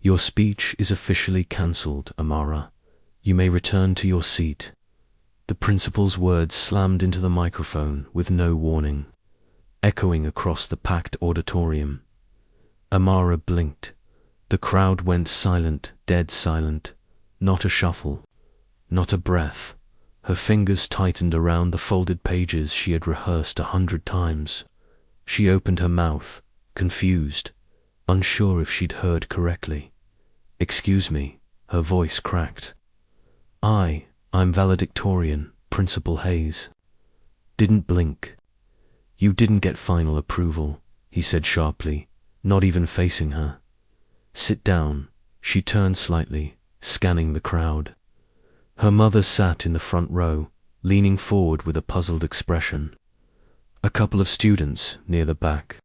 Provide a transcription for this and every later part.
Your speech is officially cancelled, Amara. You may return to your seat. The principal's words slammed into the microphone with no warning, echoing across the packed auditorium. Amara blinked. The crowd went silent, dead silent. Not a shuffle, not a breath. Her fingers tightened around the folded pages she had rehearsed 100 times. She opened her mouth, confused, unsure if she'd heard correctly. "Excuse me," her voice cracked. I'm valedictorian, Principal Hayes." Didn't blink. "You didn't get final approval," he said sharply, not even facing her. "Sit down." She turned slightly, scanning the crowd. Her mother sat in the front row, leaning forward with a puzzled expression. A couple of students near the back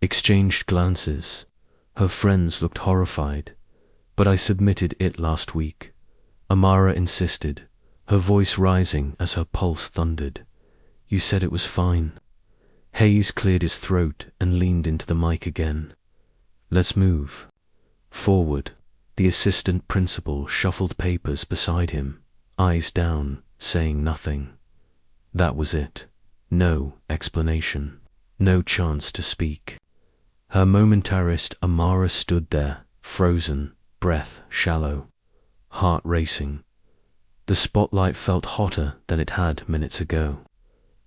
exchanged glances. Her friends looked horrified. "But I submitted it last week," Amara insisted, her voice rising as her pulse thundered. "You said it was fine." Hayes cleared his throat and leaned into the mic again. "Let's move." Forward, the assistant principal shuffled papers beside him, eyes down, saying nothing. That was it. No explanation. No chance to speak. Her momentarist Amara stood there, frozen, breath shallow, heart racing. The spotlight felt hotter than it had minutes ago.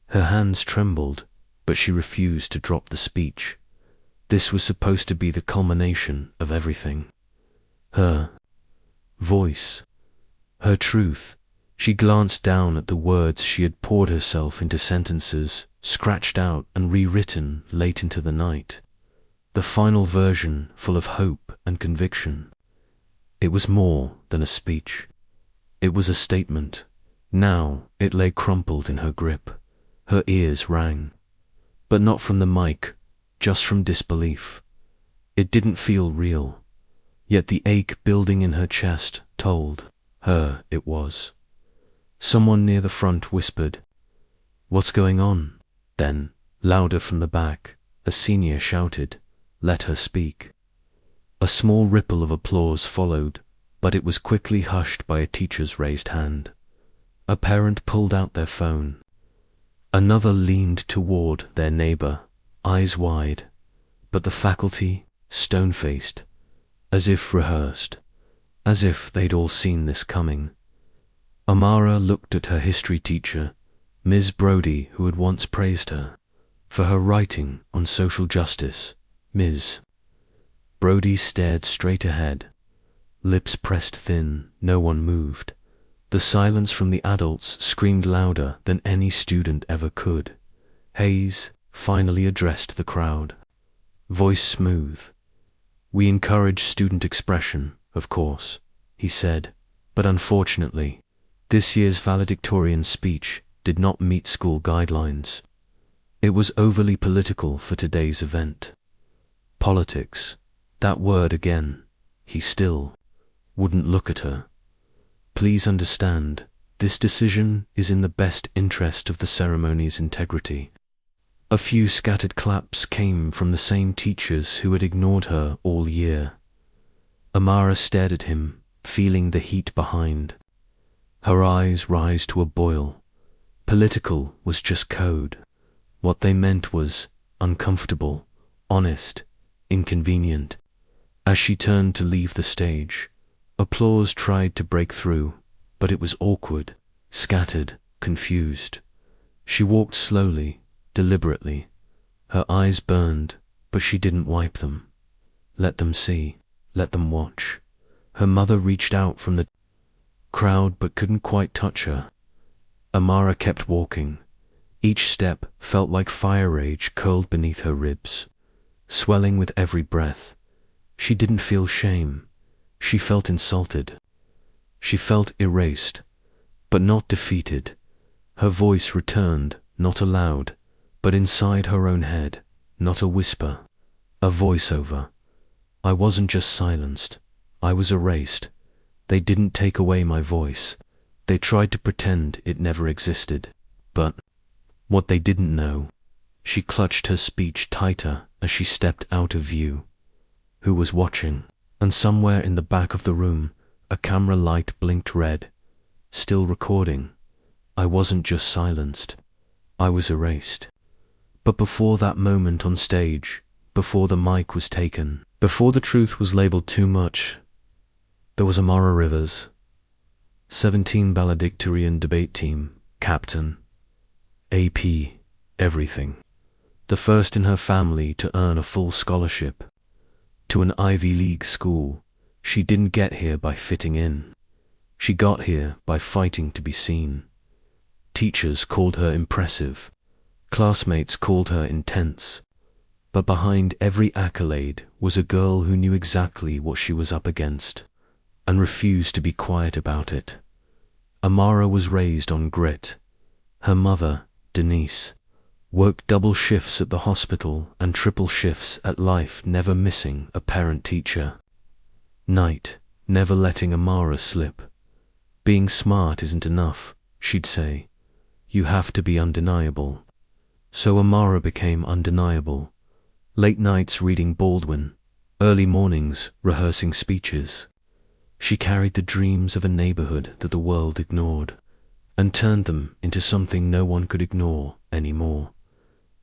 Her hands trembled, but she refused to drop the speech. This was supposed to be the culmination of everything. Her voice, her truth. She glanced down at the words she had poured herself into sentences, scratched out and rewritten late into the night. The final version full of hope and conviction. It was more than a speech. It was a statement. Now it lay crumpled in her grip. Her ears rang. But not from the mic, just from disbelief. It didn't feel real. Yet the ache building in her chest told her it was. Someone near the front whispered, "What's going on?" Then, louder from the back, a senior shouted, "Let her speak." A small ripple of applause followed, but it was quickly hushed by a teacher's raised hand. A parent pulled out their phone. Another leaned toward their neighbor, eyes wide, but the faculty, stone-faced, as if rehearsed, as if they'd all seen this coming. Amara looked at her history teacher, Ms. Brody, who had once praised her for her writing on social justice. Ms. Brody stared straight ahead, lips pressed thin, no one moved. The silence from the adults screamed louder than any student ever could. Hayes finally addressed the crowd. Voice smooth. "We encourage student expression, of course," he said, "but unfortunately, this year's valedictorian speech did not meet school guidelines. It was overly political for today's event." Politics, that word again. He still wouldn't look at her. "Please understand, this decision is in the best interest of the ceremony's integrity." A few scattered claps came from the same teachers who had ignored her all year. Amara stared at him, feeling the heat behind. Her eyes rise to a boil. Political was just code. What they meant was uncomfortable, honest, inconvenient. As she turned to leave the stage, applause tried to break through, but it was awkward, scattered, confused. She walked slowly, deliberately. Her eyes burned, but she didn't wipe them. Let them see, let them watch. Her mother reached out from the crowd but couldn't quite touch her. Amara kept walking. Each step felt like fire rage curled beneath her ribs, swelling with every breath. She didn't feel shame. She felt insulted. She felt erased, but not defeated. Her voice returned, not aloud, but inside her own head, not a whisper, a voiceover. "I wasn't just silenced. I was erased. They didn't take away my voice. They tried to pretend it never existed. But what they didn't know." She clutched her speech tighter as she stepped out of view. Who was watching? And somewhere in the back of the room, a camera light blinked red. Still recording. I wasn't just silenced. I was erased. But before that moment on stage, before the mic was taken, before the truth was labeled too much, there was Amara Rivers, 17 valedictorian debate team, captain, AP, everything. The first in her family to earn a full scholarship to an Ivy League school. She didn't get here by fitting in. She got here by fighting to be seen. Teachers called her impressive. Classmates called her intense. But behind every accolade was a girl who knew exactly what she was up against and refused to be quiet about it. Amara was raised on grit. Her mother, Denise, worked double shifts at the hospital and triple shifts at life, never missing a parent-teacher night, never letting Amara slip. Being smart isn't enough, she'd say. You have to be undeniable. So Amara became undeniable. Late nights reading Baldwin, early mornings rehearsing speeches. She carried the dreams of a neighborhood that the world ignored and turned them into something no one could ignore anymore.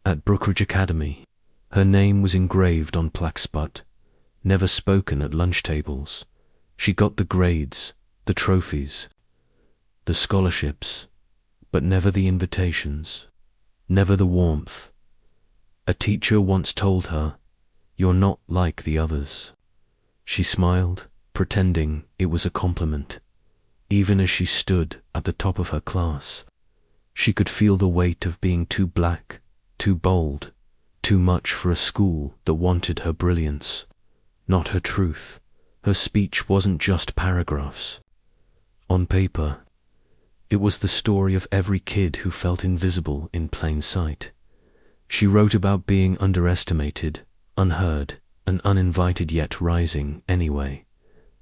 At Brookridge Academy, her name was engraved on plaques but never spoken at lunch tables. She got the grades, the trophies, the scholarships, but never the invitations, never the warmth. A teacher once told her, "You're not like the others." She smiled, pretending it was a compliment. Even as she stood at the top of her class, she could feel the weight of being too black, too bold, too much for a school that wanted her brilliance, not her truth. Her speech wasn't just paragraphs. On paper, it was the story of every kid who felt invisible in plain sight. She wrote about being underestimated, unheard, and uninvited, yet rising anyway.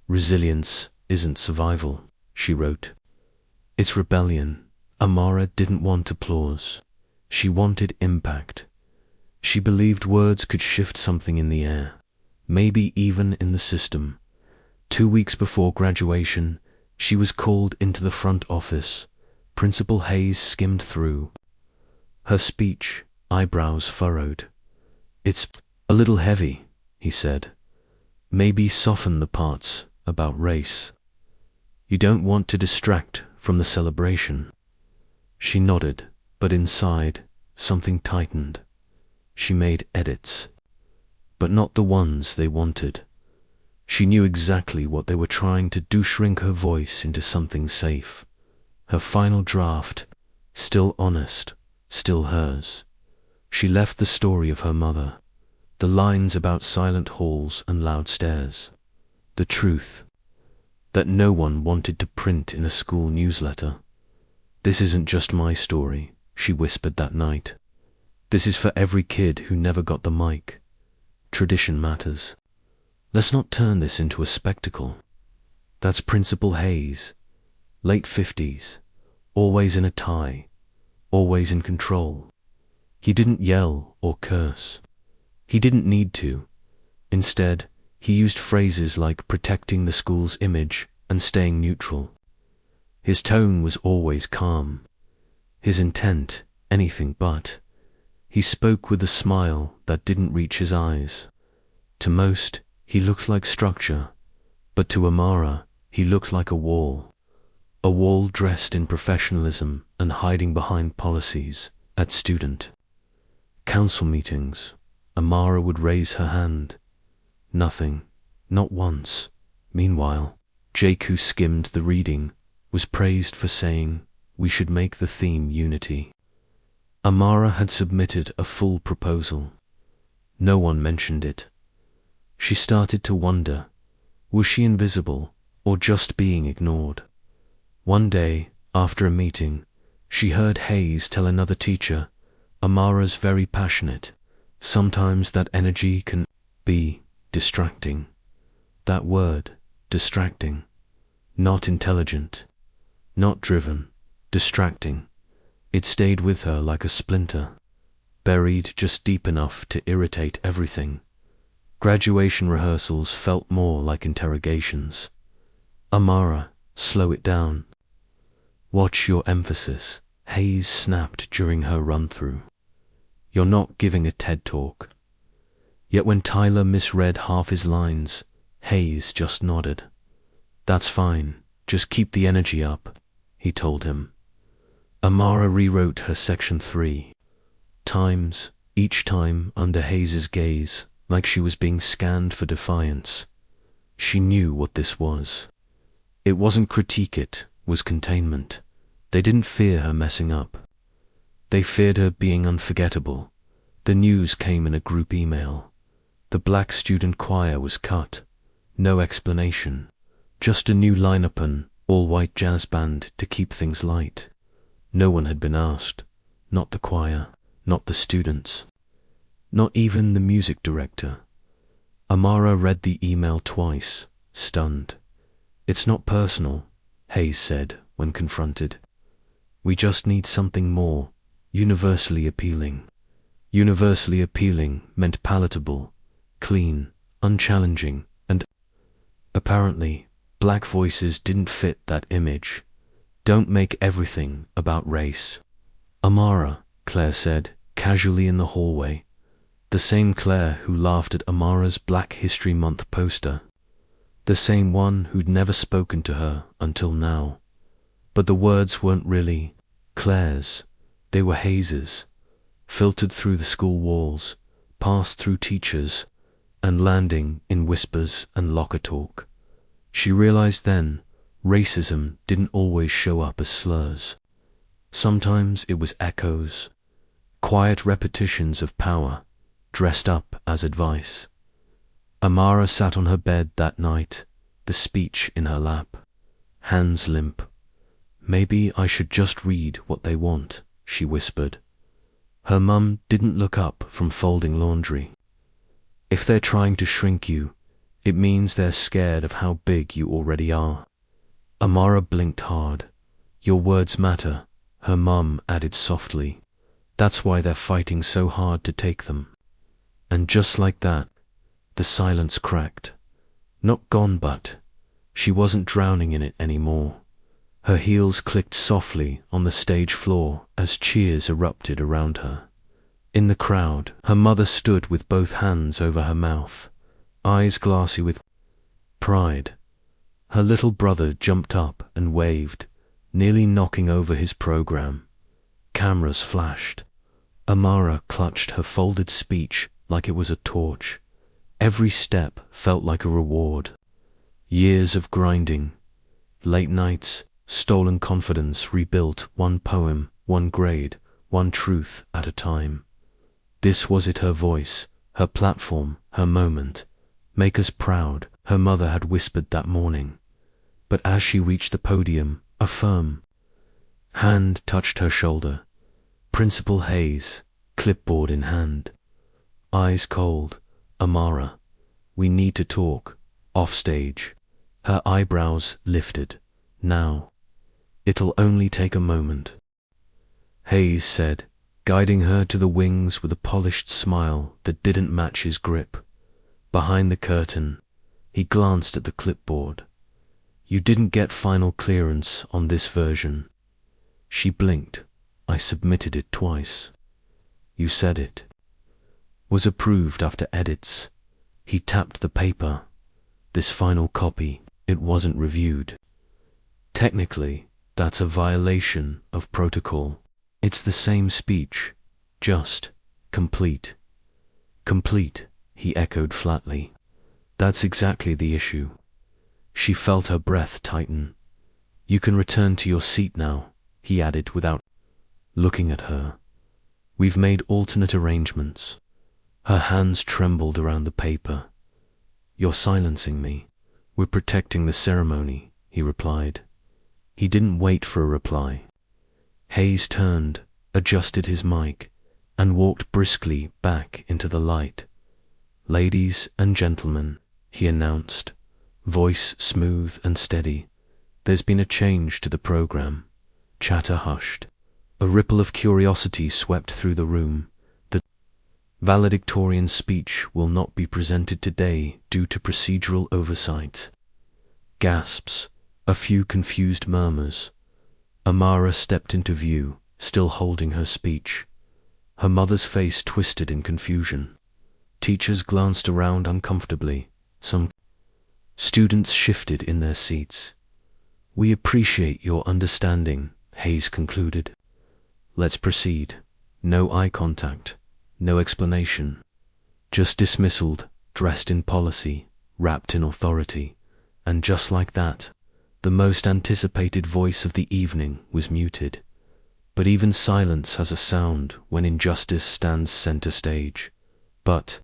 Resilience isn't survival, she wrote. It's rebellion. Amara didn't want applause. She wanted impact. She believed words could shift something in the air, maybe even in the system. 2 weeks before graduation, she was called into the front office. Principal Hayes skimmed through her speech, eyebrows furrowed. "It's a little heavy," he said. "Maybe soften the parts about race. You don't want to distract from the celebration." She nodded, but inside, something tightened. She made edits, but not the ones they wanted. She knew exactly what they were trying to do, shrink her voice into something safe. Her final draft, still honest, still hers. She left the story of her mother, the lines about silent halls and loud stairs, the truth that no one wanted to print in a school newsletter. "This isn't just my story," she whispered that night. "This is for every kid who never got the mic. Tradition matters. Let's not turn this into a spectacle." That's Principal Hayes, late 50s, always in a tie, always in control. He didn't yell or curse. He didn't need to. Instead, he used phrases like protecting the school's image and staying neutral. His tone was always calm. His intent, anything but. He spoke with a smile that didn't reach his eyes. To most, he looked like structure, but to Amara, he looked like a wall dressed in professionalism and hiding behind policies. At student council meetings, Amara would raise her hand. Nothing, not once. Meanwhile, Jake, who skimmed the reading, was praised for saying, "We should make the theme unity." Amara had submitted a full proposal. No one mentioned it. She started to wonder, was she invisible or just being ignored? One day, after a meeting, she heard Hayes tell another teacher, "Amara's very passionate. Sometimes that energy can be distracting." That word, distracting. Not intelligent, not driven, distracting. It stayed with her like a splinter, buried just deep enough to irritate everything. Graduation rehearsals felt more like interrogations. Amara, slow it down. Watch your emphasis, Hayes snapped during her run-through. You're not giving a TED talk. Yet when Tyler misread half his lines, Hayes just nodded. That's fine, just keep the energy up, he told him. Amara rewrote her section 3 times, each time under Hayes's gaze, like she was being scanned for defiance. She knew what this was. It wasn't critique, it was containment. They didn't fear her messing up. They feared her being unforgettable. The news came in a group email. The black student choir was cut. No explanation. Just a new lineup, an all-white jazz band to keep things light. No one had been asked. Not the choir, not the students. Not even the music director. Amara read the email twice, stunned. It's not personal, Hayes said when confronted. We just need something more, universally appealing. Universally appealing meant palatable, clean, unchallenging, and apparently, black voices didn't fit that image. Don't make everything about race. Amara, Claire said, casually in the hallway. The same Claire who laughed at Amara's Black History Month poster. The same one who'd never spoken to her until now. But the words weren't really Claire's. They were Hayes's, filtered through the school walls, passed through teachers, and landing in whispers and locker talk. She realized then, racism didn't always show up as slurs. Sometimes it was echoes, quiet repetitions of power, dressed up as advice. Amara sat on her bed that night, the speech in her lap, hands limp. Maybe I should just read what they want, she whispered. Her mum didn't look up from folding laundry. If they're trying to shrink you, it means they're scared of how big you already are. Amara blinked hard. Your words matter, her mum added softly. That's why they're fighting so hard to take them. And just like that, the silence cracked. Not gone, but she wasn't drowning in it anymore. Her heels clicked softly on the stage floor as cheers erupted around her. In the crowd, her mother stood with both hands over her mouth, eyes glassy with pride. Her little brother jumped up and waved, nearly knocking over his program. Cameras flashed. Amara clutched her folded speech like it was a torch. Every step felt like a reward. Years of grinding, late nights, stolen confidence rebuilt one poem, one grade, one truth at a time. This was it, her voice, her platform, her moment. Make us proud, her mother had whispered that morning. But as she reached the podium, a firm hand touched her shoulder. Principal Hayes, clipboard in hand. Eyes cold. Amara, we need to talk, off stage. Her eyebrows lifted. Now. It'll only take a moment. Hayes said, guiding her to the wings with a polished smile that didn't match his grip. Behind the curtain, he glanced at the clipboard. You didn't get final clearance on this version. She blinked. I submitted it twice. You said it was approved after edits. He tapped the paper. This final copy, it wasn't reviewed. Technically, that's a violation of protocol. It's the same speech, just complete. Complete, he echoed flatly. That's exactly the issue. She felt her breath tighten. You can return to your seat now, he added without looking at her. We've made alternate arrangements. Her hands trembled around the paper. You're silencing me. We're protecting the ceremony, he replied. He didn't wait for a reply. Hayes turned, adjusted his mic, and walked briskly back into the light. Ladies and gentlemen, he announced, voice smooth and steady. There's been a change to the program. Chatter hushed. A ripple of curiosity swept through the room. Valedictorian speech will not be presented today due to procedural oversight. Gasps, a few confused murmurs. Amara stepped into view, still holding her speech. Her mother's face twisted in confusion. Teachers glanced around uncomfortably. Some students shifted in their seats. "We appreciate your understanding," Hayes concluded. "Let's proceed. No eye contact, no explanation. Just dismissal, dressed in policy, wrapped in authority." And just like that, the most anticipated voice of the evening was muted. But even silence has a sound when injustice stands center stage. "But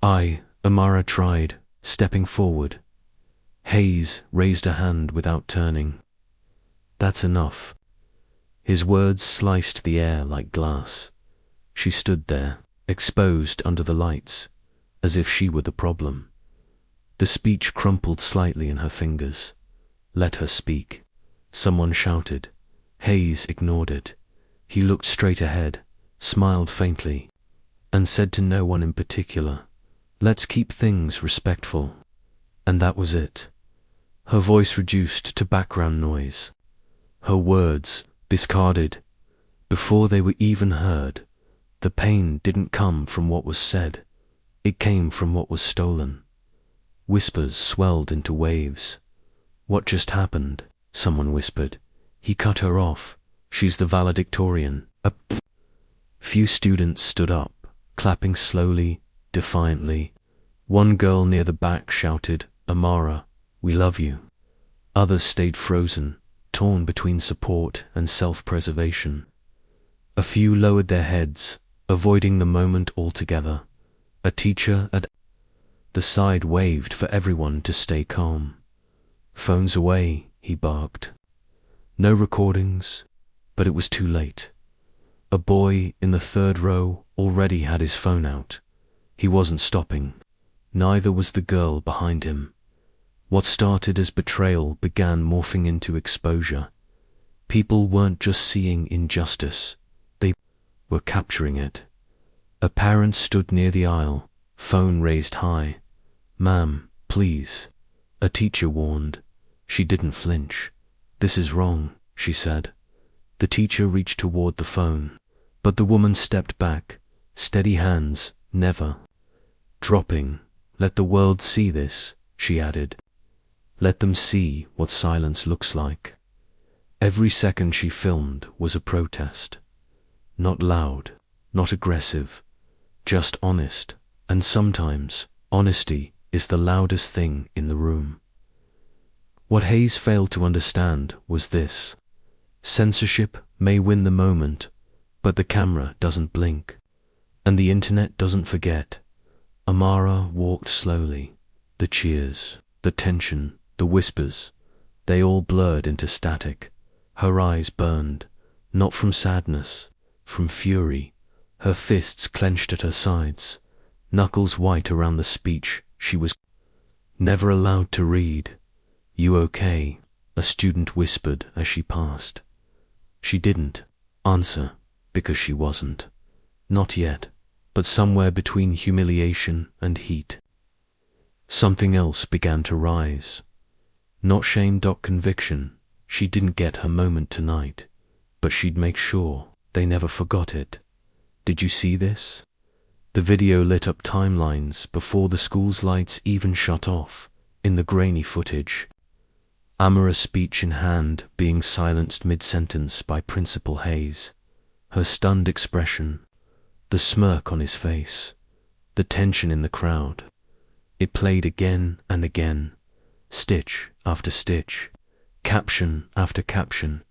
Amara tried, stepping forward. Hayes raised a hand without turning. "That's enough." His words sliced the air like glass. She stood there, exposed under the lights, as if she were the problem. The speech crumpled slightly in her fingers. "Let her speak," someone shouted. Hayes ignored it. He looked straight ahead, smiled faintly, and said to no one in particular, "Let's keep things respectful." And that was it. Her voice reduced to background noise. Her words discarded before they were even heard. The pain didn't come from what was said. It came from what was stolen. Whispers swelled into waves. "What just happened?" someone whispered. "He cut her off. She's the valedictorian." A few students stood up, clapping slowly, defiantly. One girl near the back shouted, "Amara, we love you." Others stayed frozen, torn between support and self-preservation. A few lowered their heads, avoiding the moment altogether. A teacher at the side waved for everyone to stay calm. "Phones away," he barked. No recordings, but it was too late. A boy in the third row already had his phone out. He wasn't stopping. Neither was the girl behind him. What started as betrayal began morphing into exposure. People weren't just seeing injustice, they were capturing it. A parent stood near the aisle, phone raised high. "Ma'am, please," a teacher warned. She didn't flinch. "This is wrong," she said. The teacher reached toward the phone, but the woman stepped back, steady hands, never dropping. "Let the world see this," she added. "Let them see what silence looks like." Every second she filmed was a protest. Not loud, not aggressive, just honest, and sometimes honesty is the loudest thing in the room. What Hayes failed to understand was this: censorship may win the moment, but the camera doesn't blink, and the internet doesn't forget. Amara walked slowly. The cheers, the tension, the whispers, they all blurred into static. Her eyes burned, not from sadness, from fury. Her fists clenched at her sides, knuckles white around the speech she was never allowed to read. "You okay?" a student whispered as she passed. She didn't answer because she wasn't. Not yet, but somewhere between humiliation and heat. Something else began to rise. Not shame, conviction. She didn't get her moment tonight, but she'd make sure they never forgot it. "Did you see this?" The video lit up timelines before the school's lights even shut off, in the grainy footage. Amara's speech in hand being silenced mid-sentence by Principal Hayes. Her stunned expression, the smirk on his face, the tension in the crowd. It played again and again, stitch after stitch, caption after caption.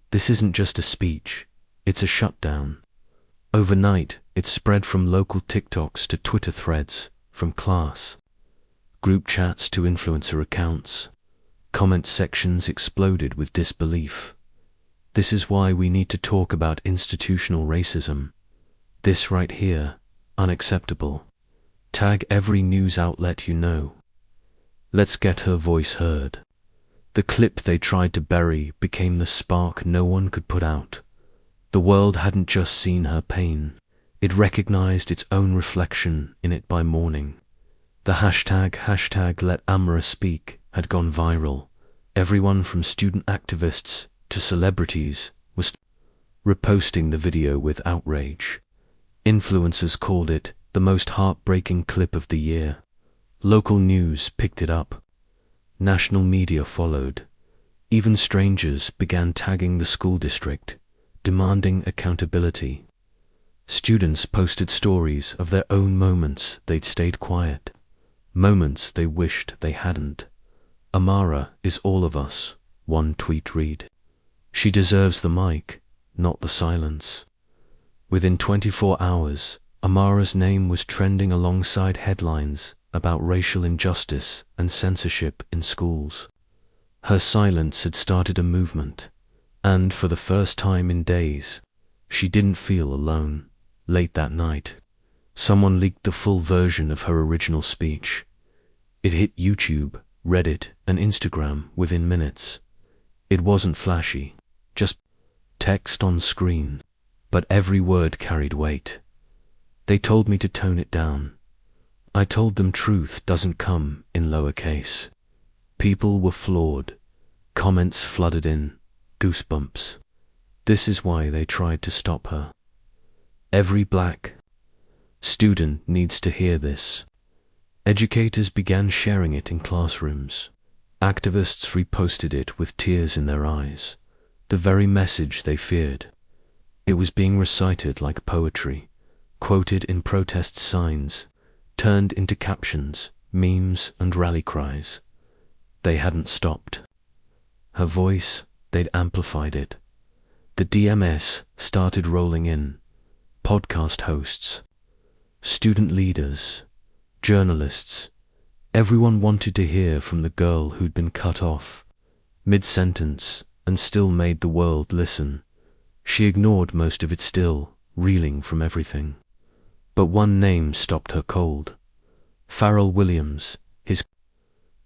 This isn't just a speech, it's a shutdown. Overnight, it spread from local TikToks to Twitter threads, from class group chats to influencer accounts. Comment sections exploded with disbelief. This is why we need to talk about institutional racism. This right here, unacceptable. Tag every news outlet you know. Let's get her voice heard. The clip they tried to bury became the spark no one could put out. The world hadn't just seen her pain, It recognized its own reflection in it by morning. The hashtag Let Amara Speak had gone viral. Everyone from student activists to celebrities was reposting the video with outrage. Influencers called it the most heartbreaking clip of the year. Local news picked it up. National media followed. Even strangers began tagging the school district, demanding accountability. Students posted stories of their own moments they'd stayed quiet, moments they wished they hadn't. Amara is all of us, one tweet read. She deserves the mic, not the silence. Within 24 hours, Amara's name was trending alongside headlines about racial injustice and censorship in schools. Her silence had started a movement, and for the first time in days, she didn't feel alone. Late that night, someone leaked the full version of her original speech. It hit YouTube, Reddit, and Instagram within minutes. It wasn't flashy, just text on screen, but every word carried weight. They told me to tone it down. I told them truth doesn't come in lowercase. People were flawed. Comments flooded in. Goosebumps. This is why they tried to stop her. Every black student needs to hear this. Educators began sharing it in classrooms. Activists reposted it with tears in their eyes. The very message they feared. It was being recited like poetry, quoted in protest signs, turned into captions, memes, and rally cries. They hadn't stopped. Her voice, they'd amplified it. The DMS started rolling in. Podcast hosts, student leaders, journalists, everyone wanted to hear from the girl who'd been cut off, mid-sentence, and still made the world listen. She ignored most of it still, reeling from everything. But one name stopped her cold. Pharrell Williams,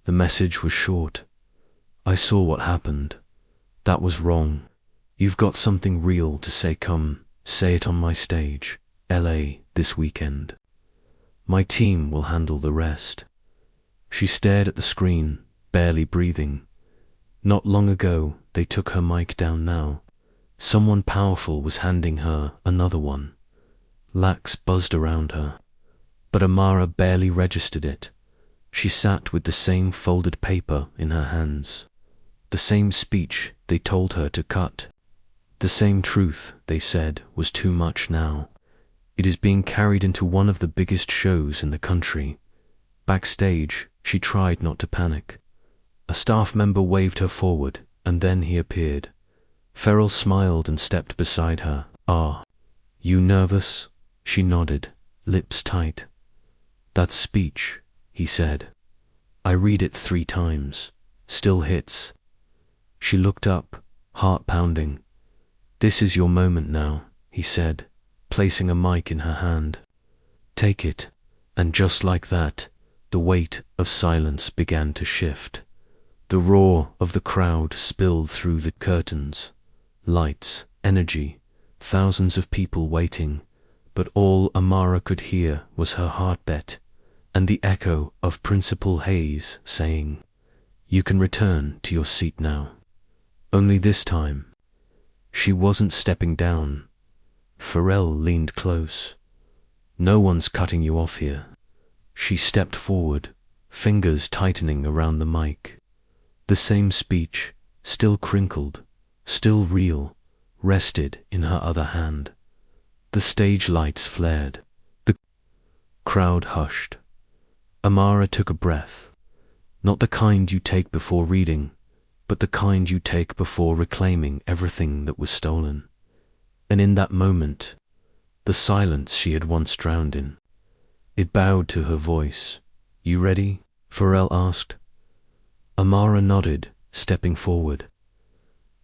The message was short. I saw what happened. That was wrong. You've got something real to say, come. Say it on my stage, LA, this weekend. My team will handle the rest. She stared at the screen, barely breathing. Not long ago, they took her mic down now. Someone powerful was handing her another one. Lax buzzed around her. But Amara barely registered it. She sat with the same folded paper in her hands. The same speech they told her to cut. The same truth, they said, was too much now. It is being carried into one of the biggest shows in the country. Backstage, she tried not to panic. A staff member waved her forward, and then he appeared. Pharrell smiled and stepped beside her. "Ah, you nervous?" She nodded, lips tight. "That speech," he said. "I read it 3 times. Still hits." She looked up, heart pounding. "This is your moment now," he said, placing a mic in her hand. "Take it." And just like that, the weight of silence began to shift. The roar of the crowd spilled through the curtains. Lights, energy, thousands of people waiting, but all Amara could hear was her heartbeat and the echo of Principal Hayes saying, "You can return to your seat now." Only this time, she wasn't stepping down. Pharrell leaned close. "No one's cutting you off here." She stepped forward, fingers tightening around the mic. The same speech, still crinkled, still real, rested in her other hand. The stage lights flared. The crowd hushed. Amara took a breath. Not the kind you take before reading, but the kind you take before reclaiming everything that was stolen. And in that moment, the silence she had once drowned in, it bowed to her voice. "You ready?" Pharrell asked. Amara nodded, stepping forward.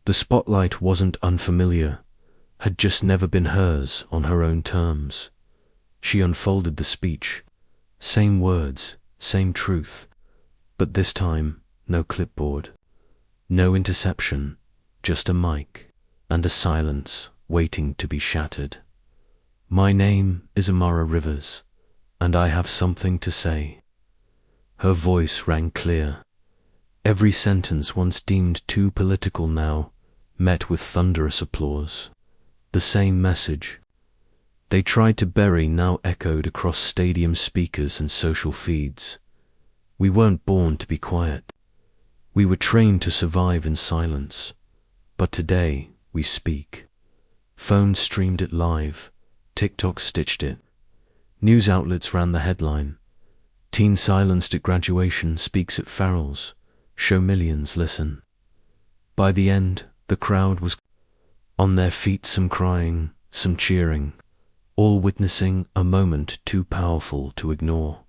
The spotlight wasn't unfamiliar, had just never been hers on her own terms. She unfolded the speech. Same words, same truth, but this time, no clipboard. No interception, just a mic, and a silence waiting to be shattered. My name is Amara Rivers, and I have something to say. Her voice rang clear. Every sentence once deemed too political now met with thunderous applause. The same message they tried to bury now echoed across stadium speakers and social feeds. We weren't born to be quiet. We were trained to survive in silence. But today, we speak. Phones streamed it live. TikTok stitched it. News outlets ran the headline. Teen silenced at graduation speaks at Pharrell's. Show millions listen. By the end, the crowd was on their feet, some crying, some cheering, all witnessing a moment too powerful to ignore.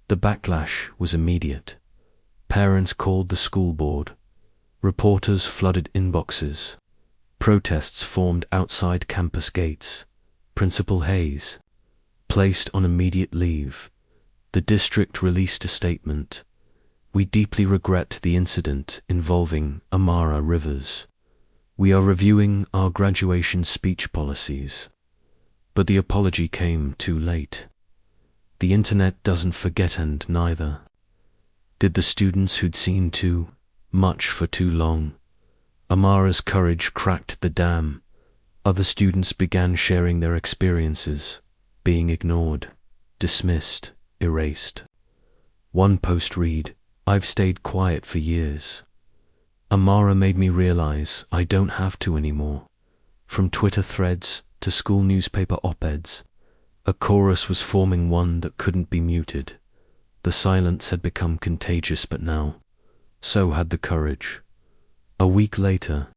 The backlash was immediate. Parents called the school board. Reporters flooded inboxes. Protests formed outside campus gates. Principal Hayes placed on immediate leave. The district released a statement. We deeply regret the incident involving Amara Rivers. We are reviewing our graduation speech policies. But the apology came too late. The internet doesn't forget, and neither did the students who'd seen too much for too long. Amara's courage cracked the dam. Other students began sharing their experiences, being ignored, dismissed, erased. One post read, "I've stayed quiet for years. Amara made me realize I don't have to anymore." From Twitter threads to school newspaper op-eds, a chorus was forming, one that couldn't be muted. The silence had become contagious, but now, so had the courage. A week later,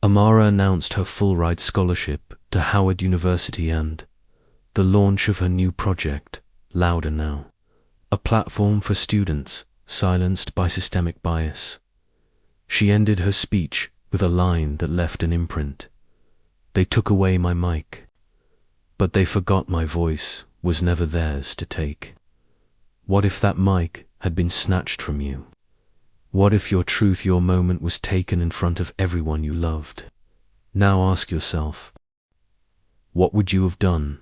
Amara announced her full-ride scholarship to Howard University and the launch of her new project, Louder Now, a platform for students silenced by systemic bias. She ended her speech with a line that left an imprint. They took away my mic, but they forgot my voice was never theirs to take. What if that mic had been snatched from you? What if your truth, your moment, was taken in front of everyone you loved? Now ask yourself, what would you have done?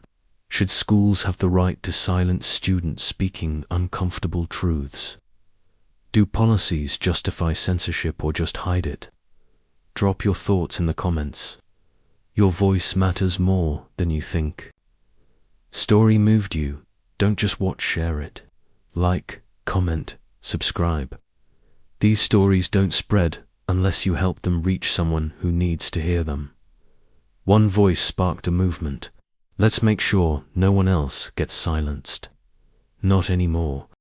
Should schools have the right to silence students speaking uncomfortable truths? Do policies justify censorship or just hide it? Drop your thoughts in the comments. Your voice matters more than you think. Story moved you? Don't just watch, share it. Like, comment, subscribe. These stories don't spread unless you help them reach someone who needs to hear them. One voice sparked a movement. Let's make sure no one else gets silenced. Not anymore.